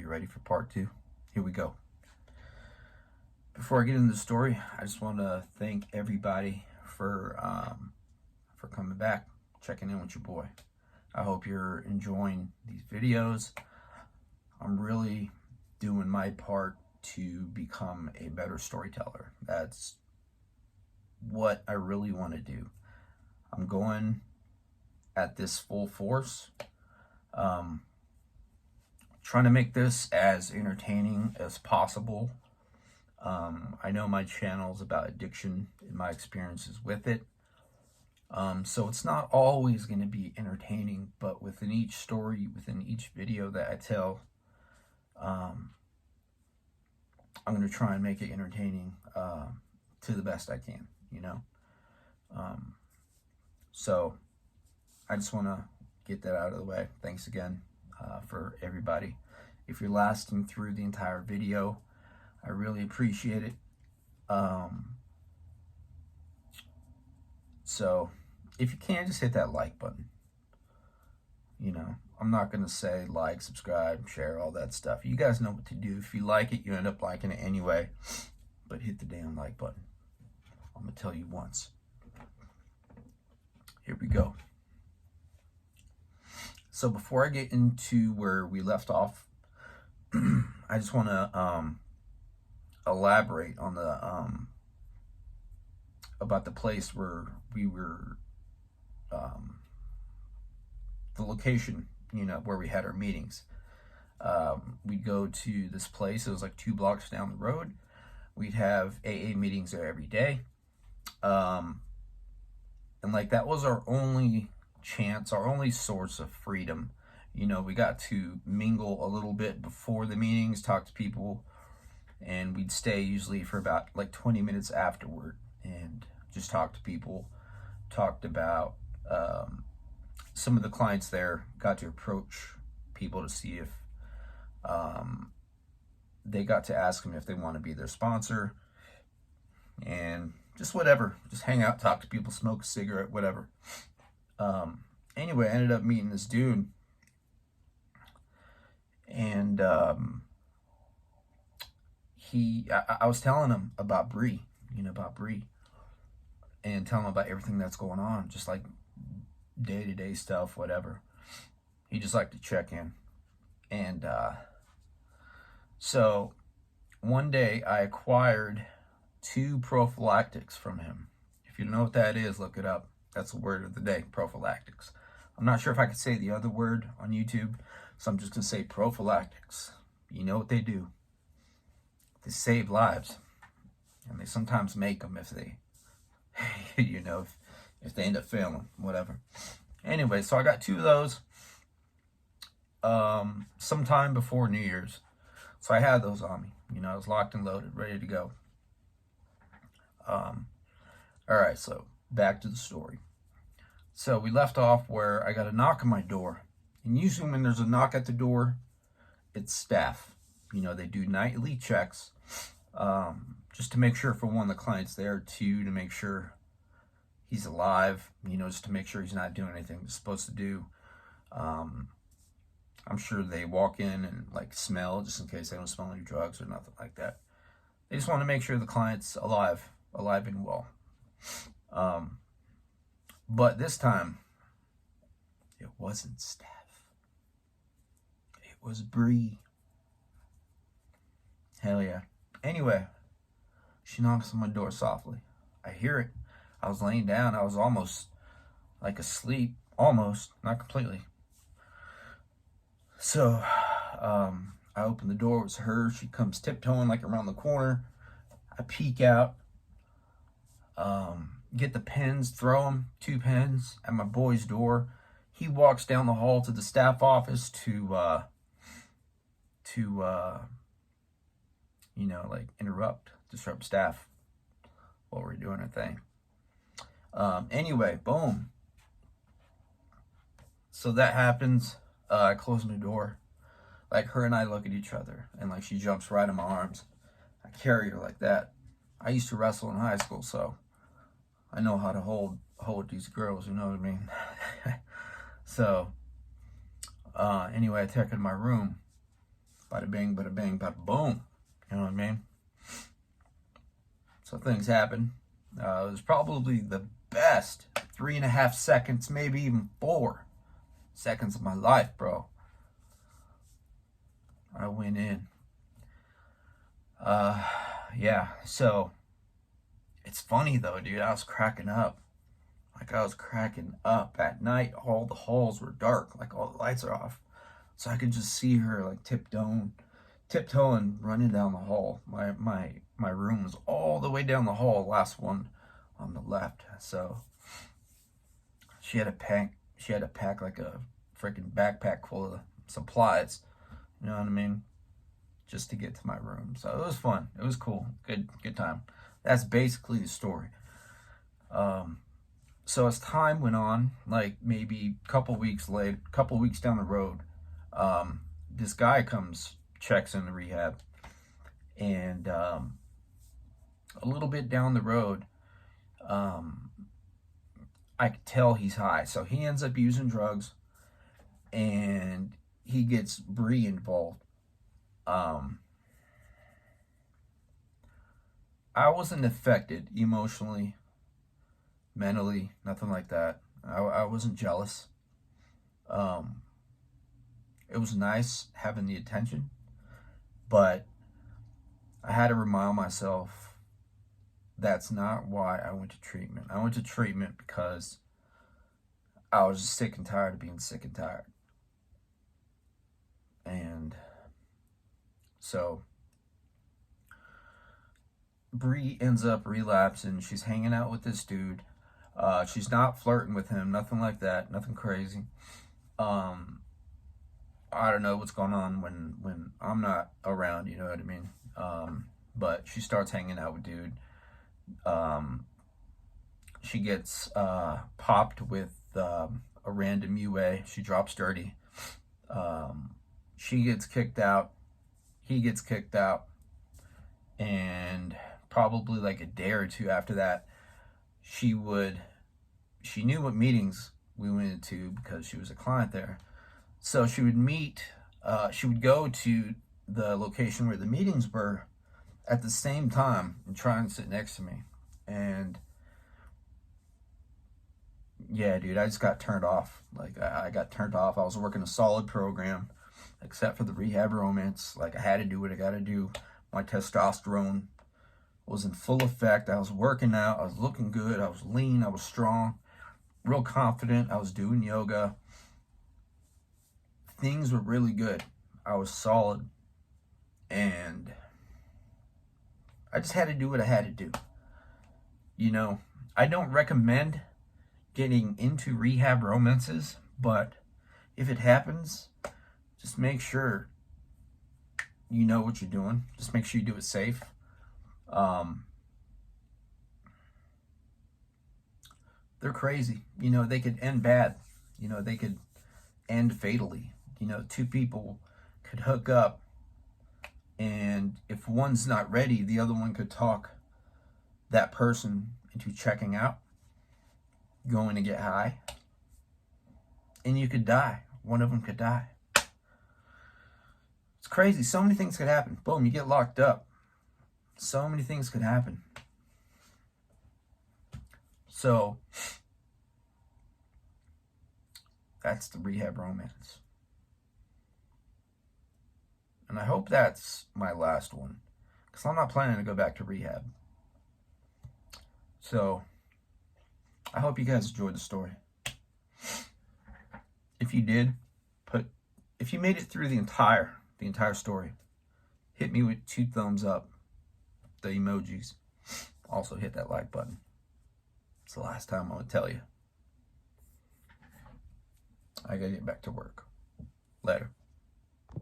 you ready for part 2? Here we go. Before I get into the story, I just want to thank everybody for coming back, checking in with your boy. I hope you're enjoying these videos. I'm really doing my part to become a better storyteller. That's what I really want to do. I'm going at this full force, trying to make this as entertaining as possible. I know my channel is about addiction and my experiences with it. So it's not always going to be entertaining, but within each story, within each video that I tell, I'm going to try and make it entertaining to the best I can, you know. So I just want to get that out of the way. Thanks again for everybody. If you're lasting through the entire video, I really appreciate it. So if you can, just hit that like button. You know, I'm not going to say like, subscribe, share, all that stuff. You guys know what to do. If you like it, you end up liking it anyway. But hit the damn like button. I'm going to tell you once. Here we go. So before I get into where we left off, I just want to elaborate on the about the place where we were, the location, you know, where we had our meetings. We'd go to this place. It was like 2 blocks down the road. We'd have AA meetings there every day. And like that was our only chance, our only source of freedom. You know, we got to mingle a little bit before the meetings, talk to people, and we'd stay usually for about like 20 minutes afterward and just talk to people, talked about some of the clients there, got to approach people to see if they got to ask them if they want to be their sponsor, and just whatever, just hang out, talk to people, smoke a cigarette, whatever. Anyway, I ended up meeting this dude, and I was telling him about Bree, and telling him about everything that's going on, just like day-to-day stuff, whatever. He just liked to check in. And so one day I acquired 2 prophylactics from him. If you don't know what that is, look it up. That's the word of the day, prophylactics. I'm not sure if I could say the other word on YouTube, so I'm just going to say prophylactics. You know what they do. They save lives. And they sometimes make them if they, you know, if they end up failing, whatever. Anyway, so I got 2 of those sometime before New Year's. So I had those on me. You know, I was locked and loaded, ready to go. All right, so back to the story. So we left off where I got a knock on my door. And usually when there's a knock at the door, it's staff. You know, they do nightly checks just to make sure, for one, the client's there, 2, to make sure he's alive, you know, just to make sure he's not doing anything he's supposed to do. I'm sure they walk in and like smell, just in case they don't smell any drugs or nothing like that. They just want to make sure the client's alive and well. But this time, it wasn't staff. It was Bree. Hell yeah. Anyway, she knocks on my door softly. I hear it. I was laying down. I was almost like asleep. Almost. Not completely. So, I open the door. It was her. She comes tiptoeing like around the corner. I peek out. Get the pens, throw them, 2 pens at my boy's door. He walks down the hall to the staff office to you know, like disrupt staff while we're doing our thing. Anyway, boom. So that happens. I close my door. Like, her and I look at each other, and like she jumps right in my arms. I carry her like that. I used to wrestle in high school, so I know how to hold these girls, you know what I mean? So, anyway, I take her to my room. Bada bang, bada boom. You know what I mean? So things happen. It was probably the best 3.5 seconds, maybe even 4 seconds of my life, bro. I went in. Yeah, so it's funny though, dude. I was cracking up. Like, I was cracking up. At night, all the halls were dark, like all the lights are off. So I could just see her like tiptoeing, running down the hall. My room was all the way down the hall, last one on the left. So she had to pack like a freaking backpack full of supplies. You know what I mean? Just to get to my room. So it was fun. It was cool. Good time. That's basically the story. So as time went on, like maybe a couple weeks down the road, this guy checks in the rehab, and a little bit down the road, I could tell he's high. So he ends up using drugs, and he gets Bree involved. I wasn't affected emotionally, mentally, nothing like that. I wasn't jealous. It was nice having the attention, but I had to remind myself that's not why I went to treatment. I went to treatment because I was just sick and tired of being sick and tired. And so Bree ends up relapsing. She's hanging out with this dude. She's not flirting with him, nothing like that, nothing crazy. I don't know what's going on when I'm not around, you know what I mean? But she starts hanging out with dude. She gets popped with a random UA. She drops dirty. She gets kicked out. He gets kicked out. And probably like a day or two after that, she knew what meetings we went to because she was a client there. So she would go to the location where the meetings were at the same time and try and sit next to me. And yeah, dude, I just got turned off. Like, I got turned off. I was working a solid program, except for the rehab romance. Like, I had to do what I got to do. My testosterone was in full effect. I was working out. I was looking good. I was lean. I was strong. Real confident. I was doing yoga. Things were really good. I was solid. And I just had to do what I had to do. You know, I don't recommend getting into rehab romances, but if it happens, just make sure you know what you're doing. Just make sure you do it safe. They're crazy. You know, they could end bad. You know, they could end fatally. You know, two people could hook up, and if one's not ready, the other one could talk that person into checking out, going to get high, and you could die. One of them could die. It's crazy. So many things could happen. Boom, you get locked up. So many things could happen. So that's the rehab romance. And I hope that's my last one, because I'm not planning to go back to rehab. So I hope you guys enjoyed the story. If you did, if you made it through the entire story, hit me with 2 thumbs up, the emojis. Also hit that like button. It's the last time I'm going to tell you. I got to get back to work. Later.